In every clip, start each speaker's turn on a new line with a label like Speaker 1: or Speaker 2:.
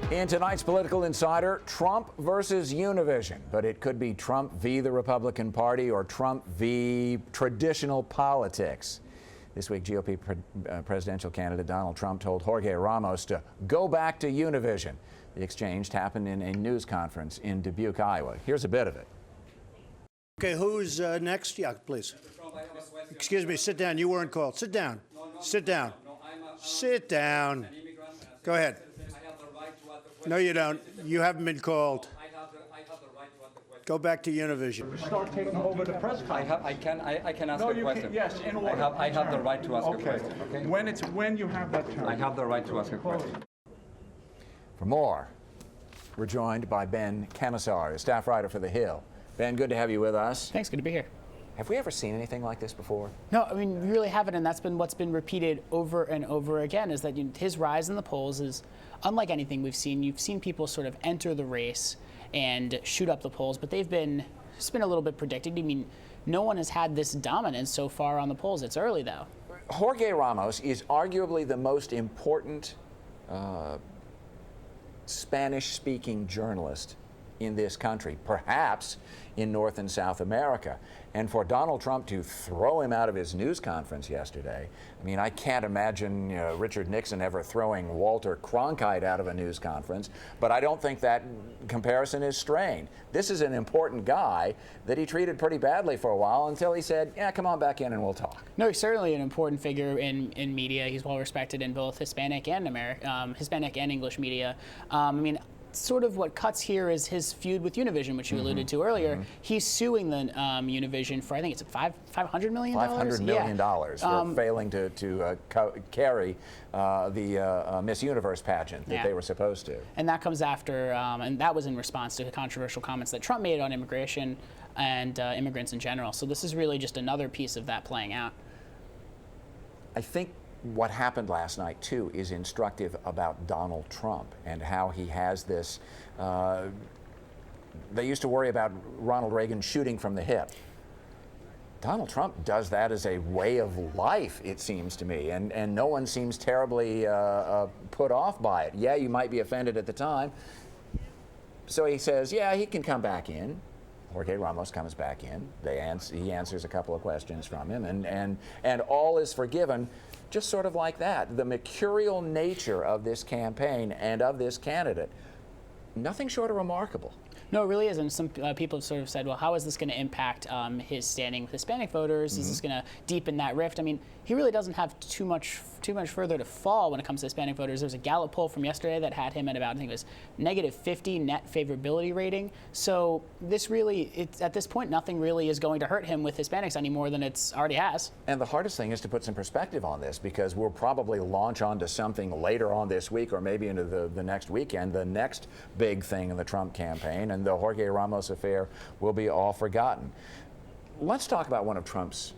Speaker 1: In tonight's Political Insider, Trump versus Univision. But it could be Trump v. the Republican Party or Trump v. traditional politics. This week, GOP presidential candidate Donald Trump told Jorge Ramos to go back to Univision. The exchange happened in a news conference in Dubuque, Iowa. Here's a bit of it.
Speaker 2: Okay, who's next? Yeah, please. Excuse me, sit down. You weren't called. Sit down. Sit down. Sit down. Go ahead. No, you don't. You haven't been called. Go back to Univision.
Speaker 3: Start taking over the press conference.
Speaker 4: I can ask a question.
Speaker 3: Yes, in order.
Speaker 4: I have the right to ask a question. Okay.
Speaker 3: When you have that turn.
Speaker 4: I have the right to ask a question.
Speaker 1: For more, we're joined by Ben Kamisar, a staff writer for The Hill. Ben, good to have you with us.
Speaker 5: Thanks, good to be here.
Speaker 1: Have we ever seen anything like this before?
Speaker 5: No, I mean, we really haven't, and that's been what's been repeated over and over again, is that his rise in the polls is unlike anything we've seen. You've seen people sort of enter the race and shoot up the polls, but it's been a little bit predicted. I mean, no one has had this dominance so far on the polls. It's early, though.
Speaker 1: Jorge Ramos is arguably the most important Spanish-speaking journalist in this country, perhaps in North and South America. And for Donald Trump to throw him out of his news conference yesterday, I mean, I can't imagine Richard Nixon ever throwing Walter Cronkite out of a news conference, but I don't think that comparison is strained. This is an important guy that he treated pretty badly for a while until he said, yeah, come on back in and we'll talk.
Speaker 5: No, he's certainly an important figure in media. He's well respected in both Hispanic and Hispanic and English media. I mean, sort of what cuts here is his feud with Univision, which you alluded to earlier. He's suing the Univision for, I think it's $500 million?
Speaker 1: $500 million for failing to carry the Miss Universe pageant that they were supposed to.
Speaker 5: And that comes after, and that was in response to the controversial comments that Trump made on immigration and immigrants in general. So this is really just another piece of that playing out.
Speaker 1: I think what happened last night, too, is instructive about Donald Trump and how he has this. They used to worry about Ronald Reagan shooting from the hip. Donald Trump does that as a way of life, it seems to me, and no one seems terribly put off by it. Yeah, you might be offended at the time. So he says, yeah, he can come back in. Jorge Ramos comes back in. He answers a couple of questions from him, and all is forgiven. Just sort of like that. The mercurial nature of this campaign and of this candidate, nothing short of remarkable.
Speaker 5: No, it really is. And some people have sort of said, well, how is this going to impact his standing with Hispanic voters? Is this going to deepen that rift? I mean, he really doesn't have too much further to fall when it comes to Hispanic voters. There's a Gallup poll from yesterday that had him at about, I think it was -50 net favorability rating. So this really, at this point, nothing really is going to hurt him with Hispanics any more than it's already has.
Speaker 1: And the hardest thing is to put some perspective on this, because we'll probably launch onto something later on this week or maybe into the next weekend, the next big thing in the Trump campaign, and the Jorge Ramos affair will be all forgotten. Let's talk about one of Trump's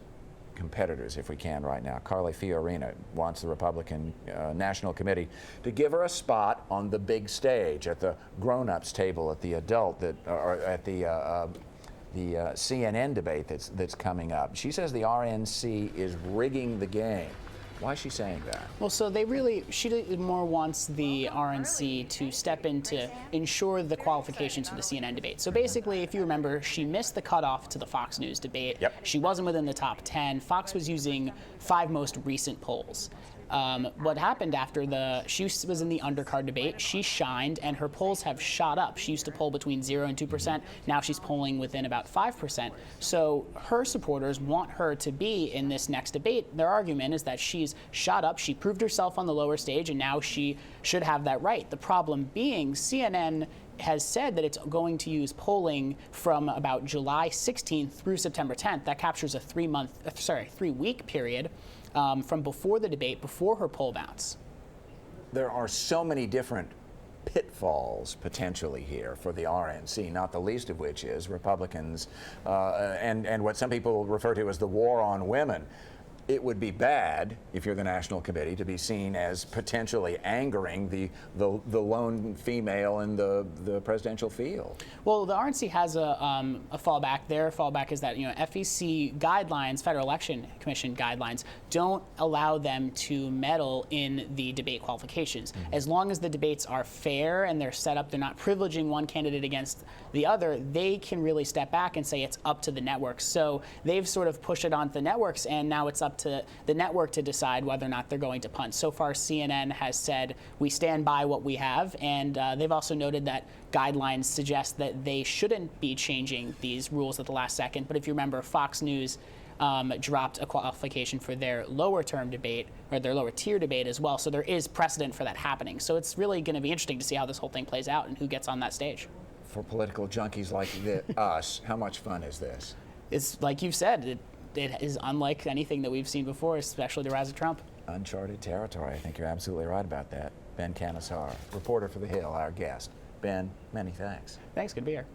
Speaker 1: competitors, if we can, right now. Carly Fiorina wants the Republican National Committee to give her a spot on the big stage, at the grown-ups table, at the adult, or at the CNN debate that's coming up. She says the RNC is rigging the game. Why is she saying that?
Speaker 5: Well, so she more wants the RNC to step in to ensure the qualifications for the CNN debate. So basically, if you remember, she missed the cutoff to the Fox News debate.
Speaker 1: Yep.
Speaker 5: She wasn't within the top 10. Fox was using 5 most recent polls. What happened after she was in the undercard debate, she shined and her polls have shot up. She used to poll between 0 and 2%. Now she's polling within about 5%. So her supporters want her to be in this next debate. Their argument is that she's shot up, she proved herself on the lower stage, and now she should have that right. The problem being, CNN has said that it's going to use polling from about July 16th through September 10th. That captures a 3-week period. From before the debate, before her poll bounce.
Speaker 1: There are so many different pitfalls potentially here for the RNC, not the least of which is Republicans and what some people refer to as the war on women. it would be bad if you're the national committee to be seen as potentially angering the lone female in the presidential field.
Speaker 5: Well, the RNC has a fallback. Their fallback is that FEC guidelines, Federal Election Commission guidelines, don't allow them to meddle in the debate qualifications. As long as the debates are fair and they're set up, they're not privileging one candidate against the other, they can really step back and say it's up to the networks. So they've sort of pushed it onto the networks, and now it's up to the network to decide whether or not they're going to punt. So far, CNN has said we stand by what we have, and they've also noted that guidelines suggest that they shouldn't be changing these rules at the last second. But if you remember, Fox News dropped a qualification for their lower term debate, or their lower tier debate as well. So there is precedent for that happening. So it's really going to be interesting to see how this whole thing plays out and who gets on that stage.
Speaker 1: For political junkies like us, how much fun is this?
Speaker 5: It's like you've said, it is unlike anything that we've seen before, especially the rise of Trump.
Speaker 1: Uncharted territory. I think you're absolutely right about that. Ben Kamisar, reporter for The Hill, our guest. Ben, many thanks.
Speaker 5: Thanks, good to be here.